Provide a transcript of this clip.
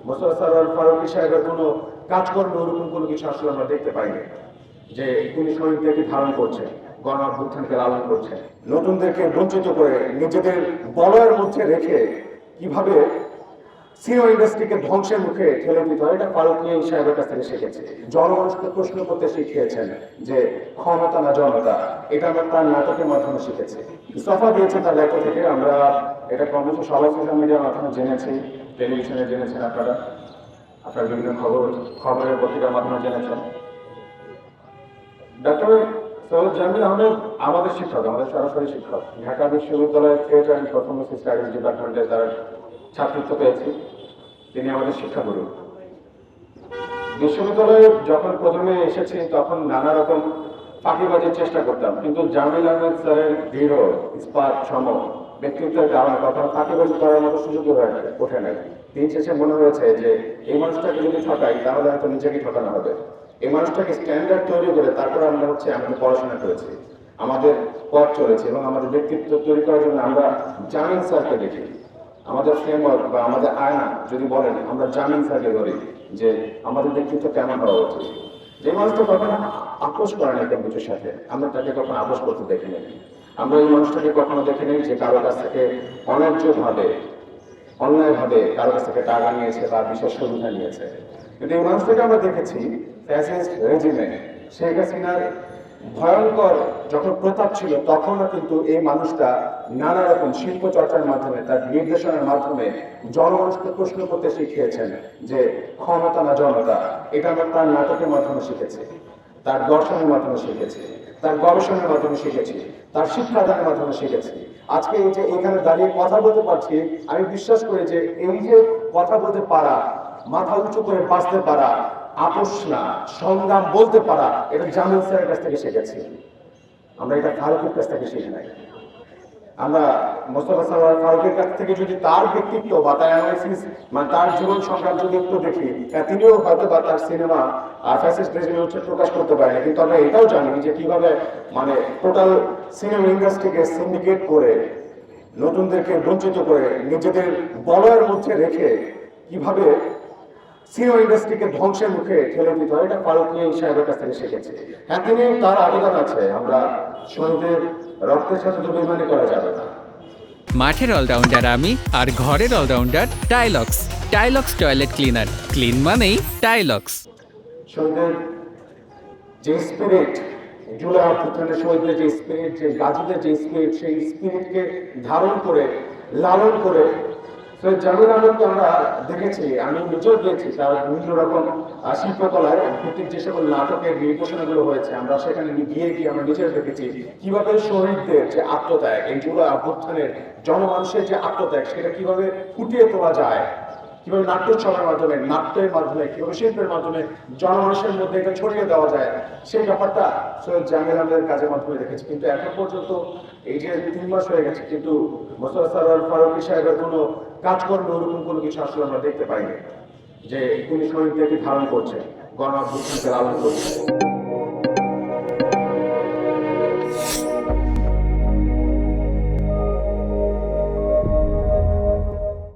মোস্তফা সরোয়ার ফারুকী সাহেবের কোনো কাজকর্ম ওরকম কোনো কিছু আসলে আমরা দেখতে পাইনি যে তিনি শহীদদেরকে ধারণ করছেন, গণ অভ্যুত্থানকে লালন করছেন, নতুনদেরকে বঞ্চিত করে নিজেদের বলয়ের মধ্যে রেখে কিভাবে সিনেমা ইন্ডাস্ট্রিকে ধ্বংসের মুখে ঠেলে দিতে হয়, এটা ফারুকী সাহেবের কাছ থেকে শিখেছে। জনগণকে প্রশ্ন করতে শিখিয়েছেন যে ক্ষমতা না জনতা, এটা আমরা তার নাটকের মাধ্যমে শিখেছি। ইস্তফা দিয়েছে তার লেখা থেকে, আমরা এটা ক্রমশ সবাই সোশ্যাল মিডিয়ার মাধ্যমে জেনেছি, টেলিভিশনে জেনেছেন, আপনারা বিভিন্ন খবরের পত্রিকার মাধ্যমে জেনেছেন। ডক্টর সৈয়দ জামিল আহমেদ আমাদের শিক্ষক, আমাদের সরাসরি শিক্ষক। ঢাকা বিশ্ববিদ্যালয়ের থিয়েটার অ্যান্ড পারফরমেন্স স্টাডিজ ডিপার্টমেন্টে তার ছাত্রত্ব পেয়েছি। তিনি আমাদের শিক্ষাগুরু। বিশ্ববিদ্যালয়ে যখন প্রথমে এসেছি তখন নানা রকম ফাঁকিবাজির চেষ্টা করতাম, কিন্তু জামিল আহমেদ স্যারের দৃঢ় ইস্পাত সম ব্যক্তিত্বের কারণে কখনো ফাঁকিবাজি করার মতো সুযোগই হয়ে ওঠে নাই। দিন শেষে মনে হয়েছে যে এই মানুষটাকে যদি ঠকাই তাহলে হয়তো নিজেকে ঠকানো হবে। এই মানুষটাকে স্ট্যান্ডার্ড তৈরি করে তারপরে আমরা আমাদের পড়াশোনা করেছি, আমাদের পথ চলেছে এবং আমাদের ব্যক্তিত্ব তৈরি করার জন্য আমরা জামিল স্যারকে দেখি। আমাদের ফ্রেমওয়ার্ক বা আমাদের আয়না যদি বলেন, আমরা জামিল স্যারকে ধরি যে আমাদের ব্যক্তিত্ব কেমন হওয়া উচিত। যে মানুষটা কখনো আপোষ করে না কোনো কিছুর সাথে, আমরা তাকে কখনো আপোষ করতে দেখি না। আমরা এই মানুষটাকে কখনো দেখি নেই যে কারো কাছ থেকে অন্যায়ভাবে কারো কাছ থেকে টাকা নিয়েছে বা বিশেষ সুবিধা নিয়েছে। কিন্তু এই মানুষটাকে আমরা দেখেছি ফ্যাসিস্ট রেজিমে, শেখ হাসিনার ভয়ঙ্কর যখন প্রতাপ ছিল তখনও কিন্তু এই মানুষটা নানা রকম শিল্প চর্চার মাধ্যমে, তার নির্দেশনার মাধ্যমে জনগণকে প্রশ্ন করতে শিখিয়েছেন যে ক্ষমতা না জনতা, এটা আমরা তার নাটকের মাধ্যমে শিখেছি, তার দর্শনের মাধ্যমে শিখেছি, তার গবেষণার মাধ্যমে শিখেছি, তার শিক্ষাদানের মাধ্যমে শিখেছি। আজকে এই যে এখানে দাঁড়িয়ে কথা বলতে পারছি, আমি বিশ্বাস করি যে এই যে কথা বলতে পারা, মাথা উঁচু করে বাঁচতে পারা, আপোষ না সংগ্রাম বলতে পারা, এটা জামিল স্যারের কাছ থেকে শিখেছি। আমরা এটা ফারুকের কাছ থেকে শিখি নাই। আমরা মোস্তফা সরোয়ার ফারুকের কাছ থেকে যদি তার ব্যক্তিত্ব বা তার অ্যানালাইসিস মানে তার জীবন সংগ্রাম যদি একটু দেখি, তিনিও হয়তো বা তার সিনেমা ফ্যাসিস্ট রেজিমে প্রকাশ করতে পারেনি, কিন্তু আমরা এটাও জানি যে কিভাবে মানে টোটাল সিনেমা ইন্ডাস্ট্রিকে সিন্ডিকেট করে নতুনদেরকে বঞ্চিত করে নিজেদের বলয়ের মধ্যে রেখে কিভাবে সিনেমা ইন্ডাস্ট্রিকে ধ্বংসের মুখে ঠেলে দিতে হয়, এটা ফারুকী সাহেবের কাছ থেকে শিখেছে। হ্যাঁ, তিনি তার আবেদন আছে, আমরা শহীদের রক্তের সাথে তো বেইমানি করা যাবে না। মাঠের অলরাউন্ডার আমি, আর ঘরের allrounder Tilex. Tilex toilet cleaner, clean মানেই টাইলক্স। শহীদের যে স্পিরিট, জুলাই অভ্যুত্থানের শহীদদের যে স্পিরিট, যে গাজীদের যে স্পিরিট, সেই স্পিরিটকে ধারণ করে লালন করে সৈয়দ জামিল আহমেদকে আমরা দেখেছি, আমি নিজেও গিয়েছি তার বিভিন্ন রকম শিল্পকলার ভিত্তিক যে সকল নাটকের নির্দেশনাগুলো হয়েছে, আমরা সেখানে গিয়ে আমরা নিজেও দেখেছি কিভাবে শহীদদের যে আত্মত্যাগ, এই জুলাই অভ্যুত্থানের জনমানুষের যে আত্মত্যাগ, সেটা কিভাবে ফুটিয়ে তোলা যায়, কিভাবে নাট্যোৎসবের মাধ্যমে, নাট্যের মাধ্যমে, কিভাবে শিল্পের মাধ্যমে জনমানুষের মধ্যে এটা ছড়িয়ে দেওয়া যায়, সেই ব্যাপারটা সৈয়দ জামিল আহমেদের কাজের মাধ্যমে দেখেছি। কিন্তু এখন পর্যন্ত এই যে 3 মাস হয়ে গেছে, কিন্তু মোস্তফা সরোয়ার ফারুকী সাহেবের কোনো কাজকর্ম ওরকম কোনো কিছু আসলে আমরা দেখতে পাইনি যে তিনি শহীদদেরকে ধারণ করছেন, গণ অভ্যুত্থানকে লালন করছেন।